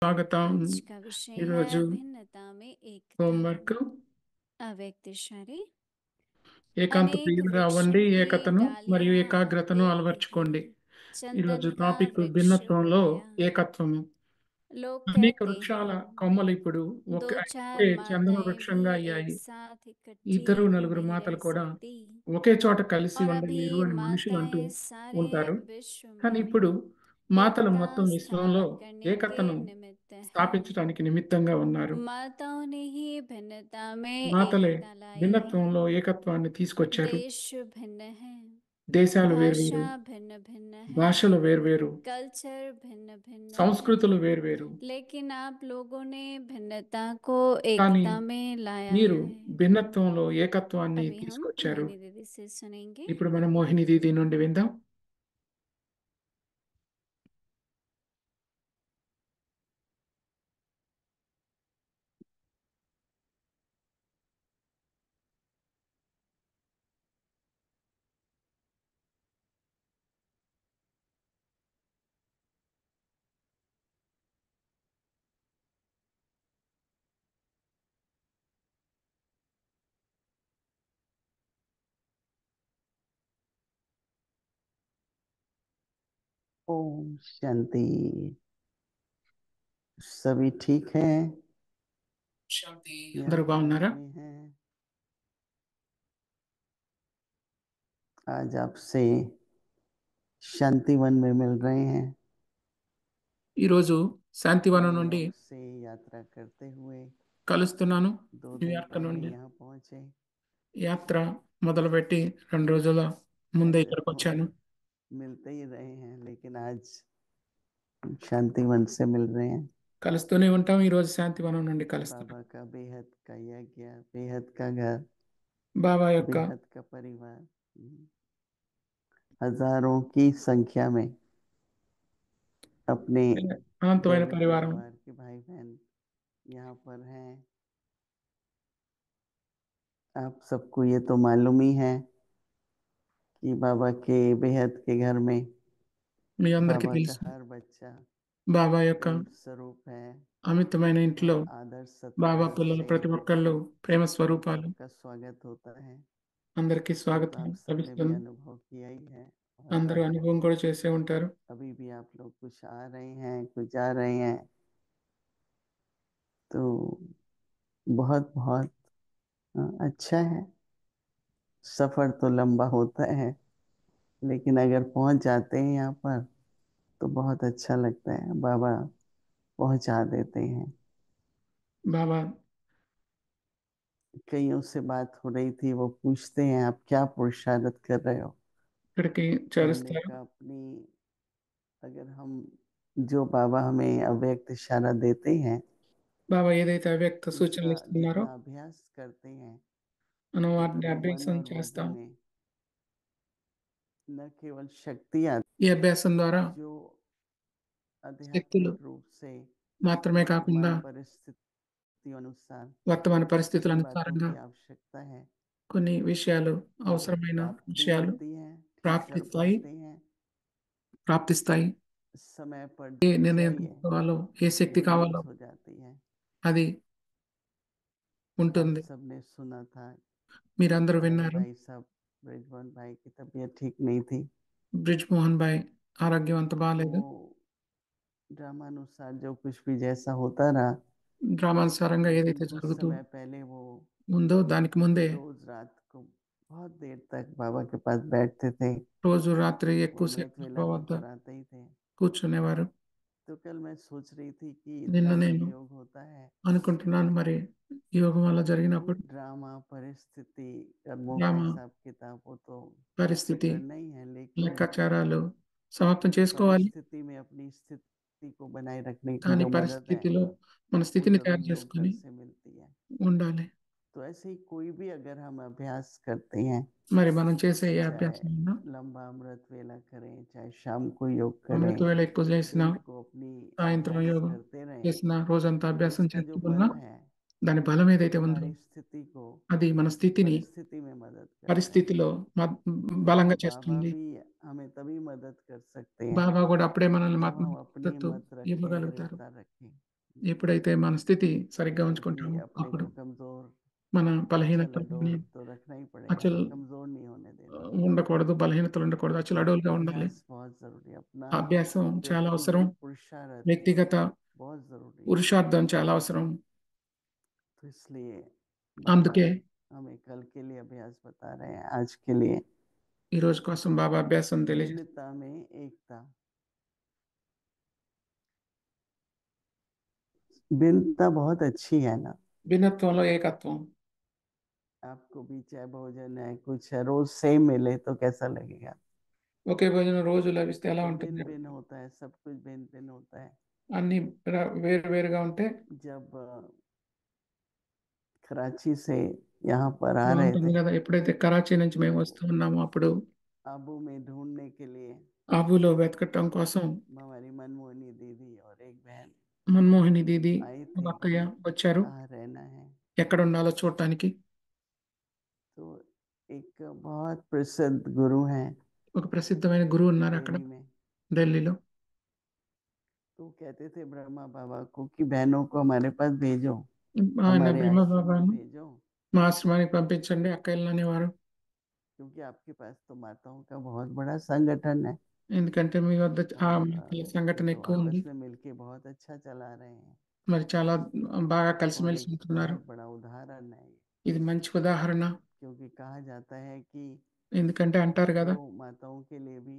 స్వాగతం. आज का विषय है ఈరోజు भिन्नता में एकता। హోంవర్క్ अव्यक्तशाली ఏకాంత अनेक ప్రియులుగా वृक्षों అవ్వండి, की ఏకతను మరియు डालियां ఏకాగ్రతను एक ही, అలవర్చుకోండి. चंदन ఈరోజు का టాపిక్ वृक्ष हो భిన్నత్వంలో गया। ఏకత్వము. लोग అనేక कहते వృక్షాల हैं కొమ్మలు ఇప్పుడు दो ఒకే चार చందన माताएं भी వృక్షంగా एक అయ్యాయి. साथ इकट्ठी ఇద్దరు నలుగురు नहीं रह మాతలు కూడా सकती। ఒకే చోట కలిసి और अभी ఉండలేరు అని మనుషులు అంటూ माताएं सारे ఉంటారు. विश्व కానీ में ఇప్పుడు మాతలు एकता మొత్తం విశ్వంలో स्थापित करने के ఏకతను निमित्त हैं। స్థాపించడానికి నిమిత్తంగా ఉన్నారు. माताओं ने ही भिन्नता में మాతలే एकता लाई है। భిన్నత్వంలో ఏకత్వాన్ని తీసుకొచ్చారు. देश भिन्न है, దేశాలు भाषा వేర్వేరు, भिन्न भिन्न है, భాషలు వేర్వేరు, कल्चर भिन्न भिन्न है, సంస్కృతులు వేర్వేరు. लेकिन आप लोगों ने भिन्नता को కానీ एकता में लाया మీరు है। భిన్నత్వంలో ఏకత్వాన్ని अभी हम తీసుకొచ్చారు. मोहिनी दीदी से सुनेंगे। ఇప్పుడు మనం మోహిని దీది నుండి విందాం. ओम शांति। सभी ठीक हैं? శాంతి. या అందరూ బాగున్నారా? आराम में हैं? आज आपसे शांतिवन में मिल रहे हैं। ఈరోజు శాంతివనం నుండి न्यूयॉर्क से यात्रा करते हुए కలుస్తున్నాను. 2 दिन న్యూయార్క్ पहले నుండి यहाँ पहुंचे। యాత్ర మొదలుపెట్టి 2 రోజుల ముందే ऐसे ఇక్కడికి तो వచ్చాను. मिलते ही रहे हैं, लेकिन आज शांतिवन से मिल रहे हैं। కలుస్తూనే ఉంటాం. ఈరోజు శాంతివనం నుండి కలుస్తున్నాం. बाबा का बेहद का यज्ञ, बेहद का घर, బాబా యొక్క बेहद का परिवार, हजारों की संख्या में अपने అనంతమైన दैवी పరివారం, परिवार के भाई बहन यहाँ पर हैं। आप सबको ये तो मालूम ही है कि बाबा के बेहद के घर में మీ అందరికీ बाबा का తెలుసు, हर बच्चा బాబా యొక్క प्रेम स्वरूप है అమితమైన ఇంట్లో और आदर బాబా सत्कार పిల్లలు से ప్రతి ఒక్కళ్ళు ప్రేమ స్వరూపాలు. सबका स्वागत होता है। అందరికీ ये तो స్వాగతం आप सबने भी లభిస్తుంది. अनुभव किया ही है। అందరూ और అనుభవం కూడా చేసే ఉంటారు. अभी भी आप लोग कुछ आ रहे हैं, कुछ जा रहे हैं, तो बहुत बहुत अच्छा है। सफर तो लंबा होता है, लेकिन अगर पहुंच जाते हैं यहाँ पर तो बहुत अच्छा लगता है। बाबा पहुंचा देते हैं। బాబా कईयों से बात हो रही थी, वो पूछते हैं आप क्या पुरुषार्थ कर रहे हो। ఇక్కడికి मैंने చేరుస్తారు. कहा अपनी, अगर हम जो बाबा हमें अव्यक्त इशारा देते हैं బాబా ఏదైతే అవ్యక్త సూచనలు उसका ఇస్తున్నారో जितना अभ्यास करते हैं మనం వాటిని उतना मन అభ్యాసం और बुद्धि చేస్తాం. में न केवल शक्ति ఈ అభ్యాసం ద్వారా जो శక్తులు आध्यात्मिक रूप से మాత్రమే కాకుండా वर्तमान परिस्थिति अनुसार వర్తమాన పరిస్థితుల जिन बातों అనుసారంగా की आवश्यकता है కొన్ని విషయాలు, वो అవసరమైన प्राप्त भी విషయాలు होती हैं, ठीक कर ప్రాప్తిస్తాయి पाते हैं। ప్రాప్తిస్తాయి. समय पर ఏ जो నిర్ణయం चाहिए తీసుకోవాలో, ఏ శక్తి वो కావాలో रिलीज हो जाती है। అది आप ఉంటుంది. सबने सुना था మీరందరూ हमारे విన్నారు, भाई साहब ब्रिजमोहन भाई की तबीयत ठीक नहीं थी, బ్రిజ్ మోహన్ భాయ్ ఆరోగ్యం అంత तो బాగాలేదు. वो ड्रामानुसार जो कुछ भी जैसा होता रहा, డ్రామానుసారంగా लेकिन ఏదైతే कुछ జరుగుతూ समय पहले वो ఉందో దానికి ముందే रोज रात को बहुत देर तक बाबा के पास बैठते थे। రోజు రాత్రి वो ఎక్కువసేపు अमृत वेला బాబా में వద్ద तो रहते ही थे। కూర్చునేవారు. तो कल मैं सोच रही थी कि నిన్న इतना जब నేను योग होता है, అనుకుంటున్నాను, మరి యోగం వల్ల कोई జరిగినప్పుడు ड्रामा परिस्थिति कर्मों का డ్రామా हिसाब किताब वो तो खत्म పరిస్థితి करना ही है, लेकिन లెక్కాచారాలు సమాప్తం చేసుకోవాలి. परिस्थिति में अपनी स्थिति को बनाए रखने की కానీ जो मदद है పరిస్థితిలో మన वो స్థితిని तभी తయారు योग घर చేసుకొని से मिलती है। ఉండాలి. तो ऐसे ही कोई भी अगर हम अभ्यास करते हैं, మరి మనం చేసే ఏ चाहे అభ్యాసం అయినా, लंबा अमृत वेला करें, चाहे शाम को योग అమృత करें, వేళ ఎక్కువ చేసిన, दिन को अपनी సాయంత్రం अभ्यास యోగం करते रहें, చేసిన, రోజంతా तो అభ్యాసం उसका చేస్తూ जो ఉన్నా बल है దాని బలం वो ఏదైతే ఉందో हमारी स्थिति को అది మన స్థితిని परिस्थिति में मदद करता है। పరిస్థితిలో और బలంగా बाबा చేస్తుంది. भी हमें तभी मदद कर सकते हैं బాబా కూడా అప్పుడే మనల్ని जब हम अपनी మద్దతు मत रखें, ఇవ్వగలుగుతారు, दृढ़ता रखें। ఎప్పుడైతే మన స్థితి సరిగ్గా क्योंकि ఉంచుకుంటామో अपने అప్పుడు को कमजोर, మన अचल బలహీనతలని अडोल तो रखना ही पड़ेगा, అచల్ कमजोर नहीं होने देना। ఉండకూడదు, బలహీనతలు ఉండకూడదు, అచల్ तो అడవులుగా ఉండాలి. अभ्यास बहुत जरूरी है, अपना అభ్యాసం చాలా అవసరం. व्यक्तिगत पुरुषार्थ వ్యక్తిగత बहुत जरूरी है। పురుషార్థం చాలా అవసరం. तो इसलिए बाबा అందుకే हमें कल के लिए अभ्यास बता रहे हैं, आज के लिए ఈ రోజు కోసం బాబా అభ్యాసం తెలియజేస్తారు. भिन्नता में एकता। भिन्नता बहुत अच्छी है ना, భిన్నత్వంలో ఏకత్వం. आपको भी चाहे भोजन है कुछ है रोज सेम मिले तो कैसा लगेगा? ఒకే భోజనం రోజు లభిస్తే ఎలా तो ఉంటుంది? भिन्न भिन्न होता है, सब कुछ भिन्न भिन्न होता है। అన్ని వేరు వేరుగా ఉంటే जब कराची से यहाँ पर आ ఎలా रहे ఉంటుంది थे, కదా. ఎప్పుడైతే కరాచీ నుంచి మేము వస్తూ ఉన్నామో అప్పుడు आबू में ढूंढने के लिए ఆబులో వెతకటం కోసం हमारी मनमोहनी दीदी और एक बहन మన్మోహిని దీది आई ఒక थी అక్కయ్య कि వచ్చారు कहाँ रहना है। ఎక్కడ ఉండాలో చూడటానికి. तो एक बहुत प्रसिद्ध गुरु हैं ఒక ప్రసిద్ధమైన గురువు ఉన్నారు అక్కడ दिल्ली में, ఢిల్లీలో. तो कहते थे ब्रह्मा बाबा को कि बहनों को हमारे पास भेजो, ఆయన हमारे బ్రహ్మ आश्रम में బాబాను भेजो, మా ఆశ్రమానికి పంపించండి అక్కయ్యలు అనేవారు. क्योंकि आपके पास तो माताओं का बहुत बड़ा संगठन है ఎందుకంటే మీ వద్ద ఆ और మాటల ये సంఘటన तो ఎక్కువ ఉంది. आपस में मिलके बहुत अच्छा चला रहे हैं మరి చాలా బాగా और కలిసిమెలిసి एक ఉంటున్నారు. बहुत बड़ा उदाहरण है ये। ఇది మంచి ఉదాహరణ. क्योंकि कहा जाता है कि ఎందుకంటే అంటారు కదా, दो माताओं के लिए भी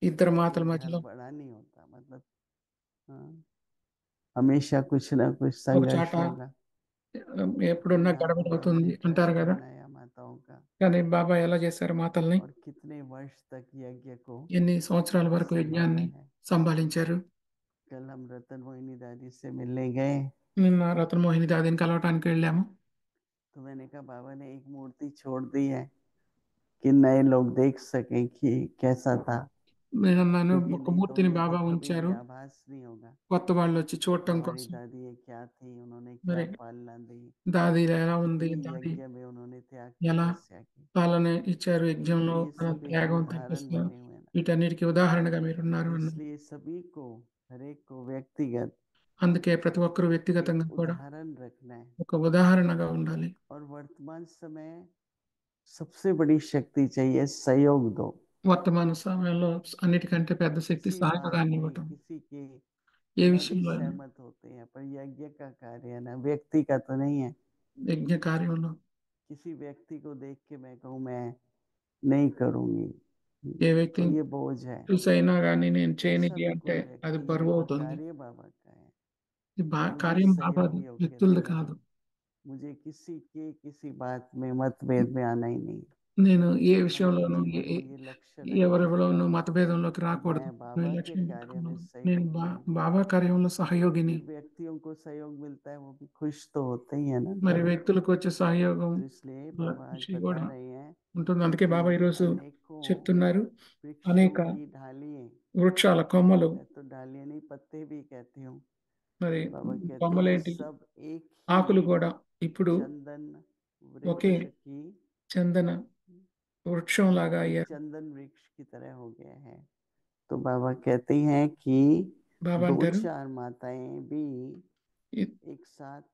ఇద్దరు మాతల एक घर మధ్యలో बड़ा नहीं होता, मतलब हाँ, हमेशा कुछ ना कुछ ఒక संघर्ष చాట होगा। तो ఎప్పుడున్నా यहाँ గడబడి पर बाबा అవుతుంది ने అంటారు कैसे కదా. बनाया माताओं का కానీ బాబా ఎలా చేశారు మాతల్ని, और कितने वर्ष तक यज्ञ को ఎన్ని సంవత్సరాల వరకు संभाला యజ్ఞాన్ని है। సంభాళించారు. कल हम रतन मोहिनी दादी से मिलने गए, నిన్న రతనమోహిని దాదిని కలవటానికి వెళ్ళాము. तो मैंने कहा बाबा ने एक मूर्ति छोड़ दी है कि नए लोग देख सकें कि कैसा था, నేను అన్నాను, क्योंकि ఒక नहीं तो మూర్తిని उन्हें तो బాబా कभी भी ఉంచారు, आभास नहीं होगा కొత్త వాళ్ళు వచ్చి చూడటం हमारी కోసం. दादी ये क्या थी, उन्होंने क्या మరి पालना दी, దాది ఎలా ఉంది, कितनी దాది यज्ञ में उन्होंने त्याग की ఎలా तपस्या की। పాలన ఇచ్చారు तो యజ్ఞంలో, ये తన सब एक త్యాగం उदाहरण తపస్సు, बने हुए हैं ना। వీటన్నిటికీ ఉదాహరణగా మీరున్నారు तो అన్నారు. इसलिए सभी को, हर एक को व्यक्तिगत అందుకే ప్రతి ఒక్కరూ एक వ్యక్తిగతంగా కూడా उदाहरण रखना है। ఒక ఉదాహరణగా ఉండాలి. और वर्तमान समय सबसे बड़ी शक्ति चाहिए, सहयोग दो। వర్తమాన సమయంలో అన్నిటికంటే పెద్ద శక్తి किसी बात సహాయపడాన్ని में ఇవ్వటం. किसी के ఏ सभी విషయంలో అయినా, सहमत होते हैं, पर यज्ञ का कार्य है ना, व्यक्ति का तो नहीं है। యజ్ఞ కార్యంలో किसी व्यक्ति को देख के मैं कहूँ मैं नहीं करूंगी, ఏ तो వ్యక్తిని ये बोझ है। చూసి అయినా కానీ నేను ऐसा చేయనిది भी అంటే कोई అది व्यक्ति है బరువు तो అవుతుంది. कार्य बाबा का है। ఇది मुझे కార్యం బాబాది, सहयोगी होके వ్యక్తులది रहना కాదు. है, मुझे किसी के किसी बात में मतभेद में आना ही नहीं। నేను ఏ हमें विషయంలోనూ जीवन में ये लक्ष्य रखना है ఎవరెవరోనూ मतभेदంలోకి कि రాకూడదు. मैं ఈ बाबा के లక్ష్యం कार्य పెట్టుకున్నాను. में నేను सहयोगी हूँ। బాబా కార్యంలో సహయోగిని. फिर व्यक्तियों को सहयोग मिलता है, वो भी खुश तो होते ही है ना మరి सभी। వ్యక్తులకు వచ్చే సహయోగం तो इसलिए వల్ల बाबा आज ఖుషి बता కూడా रहे हैं ఉంటుంది. అందుకే कि బాబా ఈరోజు अनेकों చెప్తున్నారు, वृक्षों అనేక की ढालियां, వృక్షాల కొమ్మలు, मैं तो डालियां नहीं पत्ते भी कहती हूँ, మరి बाबा कहते हैं కొమ్మలేంటి, सब एक ही ఆకులు కూడా ఇప్పుడు चंदन ఒకే वृक्ष की, చందన వృక్షం లాగా एक అయ్యారు. चंदन वृक्ष की तरह हो गया है। तो बाबा कहते हैं कि బాబా दो అంటారు, चार माताएं भी ఇ- एक साथ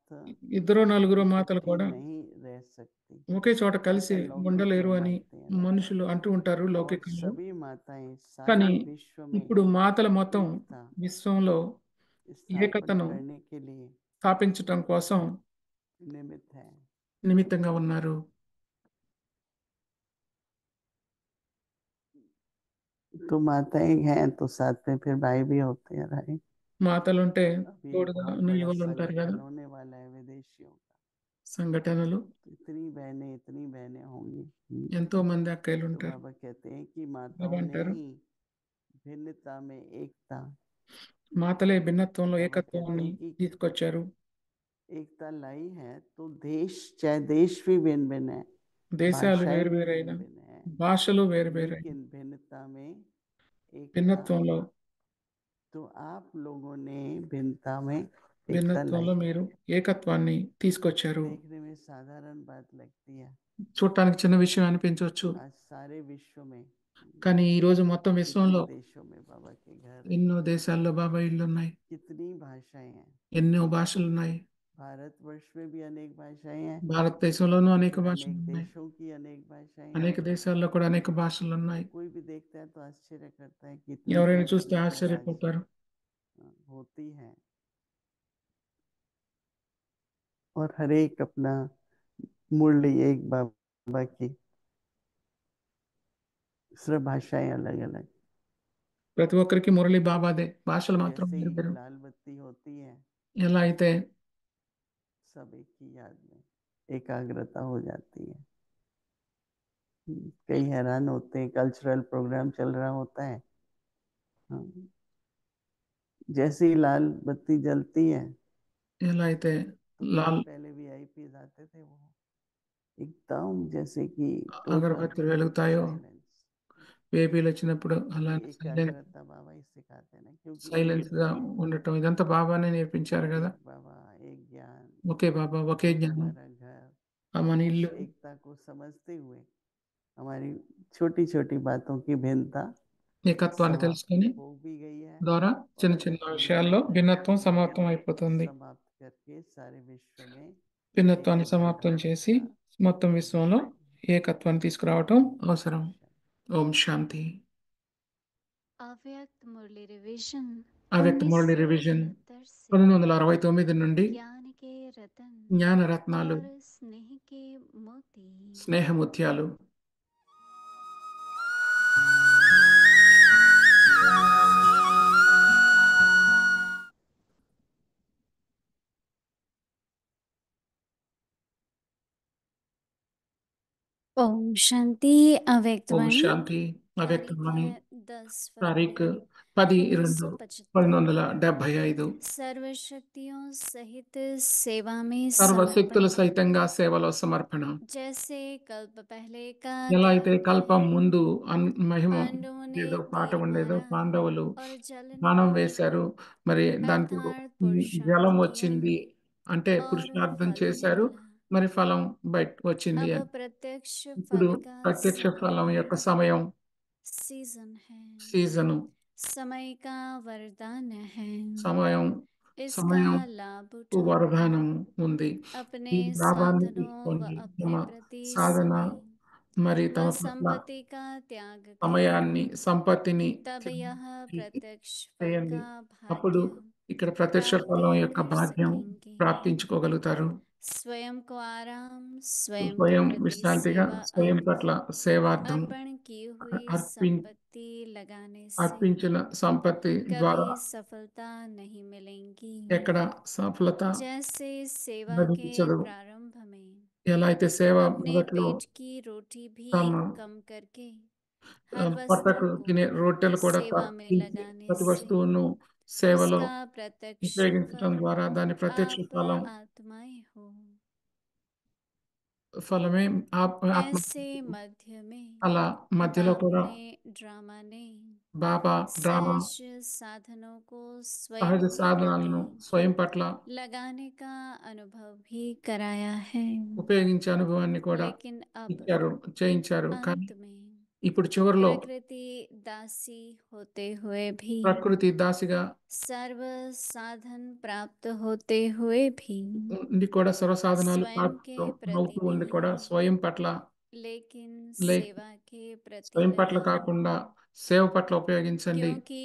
ఇద్దరు నలుగురు మాతలు इकट्ठी కూడా नहीं रह सकती, ఒకే చోట కలిసి ऐसा लौकिक ఉండలేరు में అని मानते हैं ना। మనుషులు అంటూ ఉంటారు और లౌకికంలో. सभी माताएं सारे కానీ विश्व में ఇప్పుడు మాతల మొత్తం एकता విశ్వంలో स्थापन ఏకతను करने के लिए స్థాపించటం కోసం निमित्त है। నిమిత్తంగా ఉన్నారు. तो माताएं हैं तो साथ में फिर भाई भी होते हैं भाई। మాతలుంటే अभी एक తోడుగా बहुत నీళ్ళు बड़ा కూడా ఉంటారు కదా. संगठन होने वाला है विदेशियों का, సంఘటనలు तो इतनी बहनें होंगी। ఎంతో మంది అక్కయ్యలు तो ఉంటారు. बाबा कहते हैं कि బాబా माताओं ने అంటారు, ही भिन्नता में एकता, మాతలే భిన్నత్వంలో बाबा कहते ఏకత్వాన్ని हैं कि తీసుకొచ్చారు. एकता लाई है तो देश, चाहे देश भी भिन्न भिन्न है, దేశాలు भाषाएं వేరు भी వేరైనా, भिन्न भिन्न है, భాషలు వేరు వేరైనా, लेकिन भिन्नता में एकता। భిన్నత్వంలో तो आप लोगों ने भिन्नता में एकता लाई భిన్నత్వంలో है। మీరు ఏకత్వాన్ని తీసుకొచ్చారు. देखने में साधारण बात लगती है, చూడటానికి చిన్న విషయం అనిపించవచ్చు, आज सारे विश्व में కానీ ఈ రోజు మొత్తం कितने విశ్వంలో देशों में बाबा के घर, ఎన్నో దేశాల్లో బాబా ఇళ్ళు ఉన్నాయి, कितनी भाषाएं हैं। ఎన్నో భాషలు ఉన్నాయి. भारतवर्ष में भी अनेक भाषाएं हैं, భారతదేశంలోనూ అనేక फिर భాషలు अनेक ఉన్నాయి, देशों की अनेक भाषाएं हैं। అనేక దేశాల్లో కూడా అనేక భాషలు ఉన్నాయి. कोई भी देखता है तो आश्चर्य करता है कि इतनी ఎవరైనా చూస్తే संस्कृत और आज ఆశ్చర్యపోతారు. होती है। और हर एक अपना मुरली एक बाबा की, सिर्फ भाषाएं अलग अलग। ప్రతి ఒక్కరికి మురళి బాబాదే, భాషలు మాత్రం जैसे వేరు ही వేరు. लाल बत्ती होती है, ఎలా అయితే सब एक ही याद में एकाग्रता हो जाती है। कई हैरान होते हैं, कल्चरल प्रोग्राम चल रहा होता है, हाँ, जैसे ही लाल बत्ती जलती है ఎలా అయితే तो లాల్ पहले वीआईपी आते थे, वो एकदम जैसे कि टोटल అగరబత్తులు వెలుగుతాయో, साइलेंस। బేబీలు వచ్చినప్పుడు ये అలానే एकाग्रता बाबा ही सिखाते हैं ना, क्योंकि సైలెన్స్ एक గా गुरु, ఉండటం ఇదంతా బాబానే నేర్పించారు కదా. एक बाबा, एक ज्ञान, ఒకే బాబా, ఒకే एक జ్ఞానం, हमारा घर। మన उस ఇల్లు. एकता को समझते हुए हमारी छोटी छोटी बातों की भिन्नता ఏకత్వాన్ని समाप्त తెలుసుకొని हो भी गई है, ద్వారా और చిన్న చిన్న విషయాల్లో భిన్నత్వం సమాప్తం इन्हें అయిపోతుంది. समाप्त करके सारे विश्व में భిన్నత్వాన్ని एकात्मता సమాప్తం చేసి का మొత్తం విశ్వంలో जरूरी ఏకత్వాన్ని తీసుకురావటం అవసరం. है। ఓం శాంతి. अव्यक्त मुरली रिवीजन అవ్యక్త మురళి రివిజన్ 1969 से 1969 నుండి ज्ञान के रतन జ్ఞాన రత్నాలు, और स्नेह के मोती। స్నేహముత్యాలు. ओम शांति। अव्यक्त ఓం वाणी శాంతి. तारीख అవ్యక్తవాణి है 10 తారీఖు फरवरी 10/2 1975। 1975. सर्वशक्तियों सहित सेवा में समर्पण। సర్వశక్తులు సహితంగా సేవలో సమర్పణ. जैसे कल्प पहले का ఎలా అయితే ध्यान కల్పం है, ముందు మహిమ पांडवों ने ఏదో పాట तीर ఉండేదో, मारा పాండవులు और जल బాణం निकला, వేశారు, మరి దాంట్లో अर्थात पुरुषार्थ జలం किया వచ్చింది, అంటే और పురుషార్థం फल చేశారు, निकला। మరి ఫలం బయట వచ్చింది अब అని. प्रत्यक्ष ఇప్పుడు फल का ప్రత్యక్ష समय ఫలం యొక్క సమయం, सीजन है, సీజను, समय का वरदान है। సమయం, इसका సమయం लाभ उठाओ, వరదానం ఉంది. अपने ఈ లాభాన్ని साधनों व తీసుకోండి. తమ अपने प्रति సాధన समय మరి व తమ పట్ల संपत्ति का त्याग करें। సమయాన్ని, సంపత్తిని तब यह प्रत्यक्ष फल చేయండి. का అప్పుడు भाग्य ఇక్కడ ప్రత్యక్ష प्राप्त ఫలం యొక్క कर భాగ్యం सकेंगे। ప్రాప్తించుకోగలుగుతారు. स्वयं को आराम, स्वयं के స్వయం प्रति విశ్రాంతిగా, सेवा స్వయం अर्थ, పట్ల సేవార్థం, अर्पण की हुई అర్పి संपत्ति लगाने से అర్పించిన సంపత్తి कभी ద్వారా सफलता नहीं मिलेंगी। ఎక్కడ సఫలత जैसे सेवा के లభించదు. प्रारंभ में ఎలా అయితే సేవ अपने మొదట్లో पेट की रोटी भी తమ कम करके हर वस्तु పొట్టకు को తినే రొట్టెలు కూడా सेवा में తగ్గించి लगाने ప్రతి से వస్తువును సేవలో उसका प्रत्यक्ष ఉపయోగించడం फल ద్వారా దాని ప్రత్యక్ష आप ఫలం आत्माएं हो। ఫలమే ఆత్మ. ऐसे मध्य में అలా మధ్యలో बाप కూడా ने ड्रामा ने బాబా డ్రామా सहज साधनों को स्वयं సహజ के సాధనాలను प्रति స్వయం పట్ల लगाने का अनुभव भी कराया है। ఉపయోగించే అనుభవాన్ని కూడా लेकिन अब ఇచ్చారు, చేయించారు. కానీ अंत में ఇప్పుడు చివరిలో प्रकृति दासी होते हुए भी, ప్రకృతి దాసిగా सर्व साधन प्राप्त होते हुए भी, ఉండి కూడా సర్వసాధనాలు स्वयं के అవుతూ प्रति ఉండి नहीं కూడా స్వయం పట్ల लेकिन లే सेवा के प्रति స్వయం పట్ల लगाएं। కాకుండా సేవ పట్ల ఉపయోగించండి. क्योंकि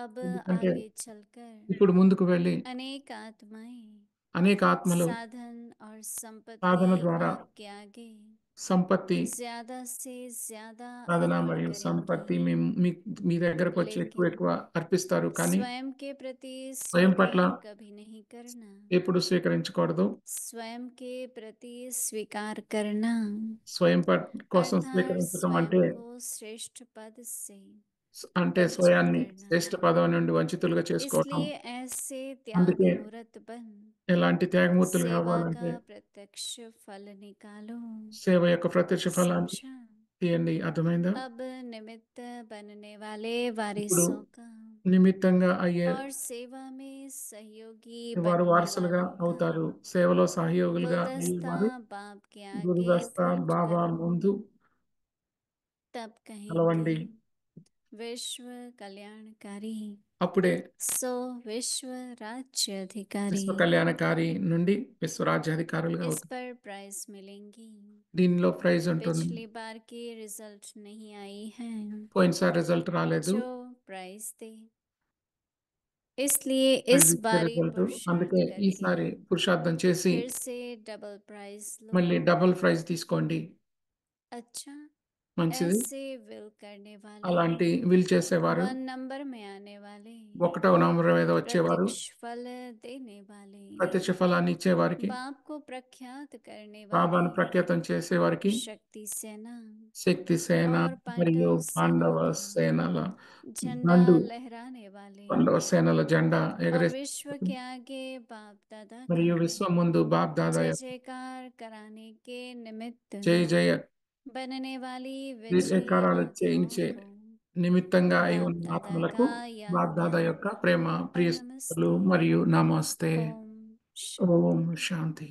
अब ఎందుకంటే आगे चलकर ఇప్పుడు ముందుకు వెళ్ళి अनेक आत्माएं అనేక ఆత్మలు साधन और संपत्ति సాధన ద్వారా आपके आगे సంపత్తి, ज्यादा से ज्यादा సాధన अर्पण మరియు సంపత్తి करेंगी। మీ దగ్గరకు వచ్చి ఎక్కువ लेकिन ఎక్కువ అర్పిస్తారు. కానీ स्वयं के प्रति స్వయం పట్ల स्वीकार कभी नहीं करना। ఎప్పుడు స్వీకరించకూడదు. स्वयं के प्रति स्वीकार करना స్వయం కోసం अर्थात స్వీకరించడం स्वयं అంటే को श्रेष्ठ पद से అంటే वंचित స్వయాన్ని करना। శ్రేష్ఠ పదవి నుండి వంచితులుగా చేసుకోవటం. इसलिए ऐसे त्याग అందుకే मूर्त बन ఎలాంటి త్యాగమూర్తులు सेवा కావాలంటే का प्रत्यक्ष फल निकालो। సేవ యొక్క ప్రత్యక్ష ఫలాన్ని समझा? తీయండి. అర్థమైందా? अब निमित्त बनने वाले ఇప్పుడు वारिसों का నిమిత్తంగా అయ్యే और सेवा में सहयोगी వారు बनने వారసులుగా वालों का అవుతారు. సేవలో సహయోగులుగా गुलदस्ता అయ్యేవారు बाप के आगे గురుదస్త खर्च బాబా करो। ముందు तब కలవండి. कहेंगे विश्व कल्याणकारी అప్పుడే सो विश्व राज्य अधिकारी విశ్వ కళ్యాణకారి నుండి విశ్వరాజ్యాధికారులుగా इस అవుతారు. पर प्राइज मिलेंगी। దీనిలో ప్రైజ్ ఉంటుంది. पिछली बार की रिजल्ट नहीं आई है పోయినసారి రిజల్ట్ రాలేదు. जो प्राइज दे, इसलिए ప్రైజ్ इस ఇచ్చే बारी రిజల్ట్. पुरुषार्थ అందుకే करके ఈసారి పురుషార్థం చేసి फिर से डबल प्राइज लो। మళ్ళీ డబుల్ ప్రైజ్ తీసుకోండి. अच्छा, మంచిది. ऐसे विल करने वाले, అలాంటి విల్ చేసేవారు, 1 नंबर में आने वाले, 1వ నంబర్ మీద వచ్చేవారు, प्रत्यक्ष फल देने वाले, ప్రత్యక్ష ఫలాన్ని ఇచ్చేవారికి, बाप को प्रख्यात करने బాబాను वाले, ప్రఖ్యాతం చేసేవారికి शक्ति सेना శక్తి సేన और మరియు पांडव పాండవ सेना సేనల का झंडा దండు, लहराने वाले పాండవ సేనల జెండా और ఎగరేసి विश्व के आगे बाप दादा మరియు का విశ్వం ముందు బాప్ దాదా जय యొక్క जयकार कराने के निमित्त జయ జయ बनने वाली विजयी జయకారాలు आत्माओं చేయించే को నిమిత్తంగా అయి बाप ఉన్న दादा ఆత్మలకు का याद బాప్ దాదా प्यार యొక్క ప్రేమ और ప్రియలు नमस्ते। మరియు నమస్తే. ओम शांति। ఓం శాంతి.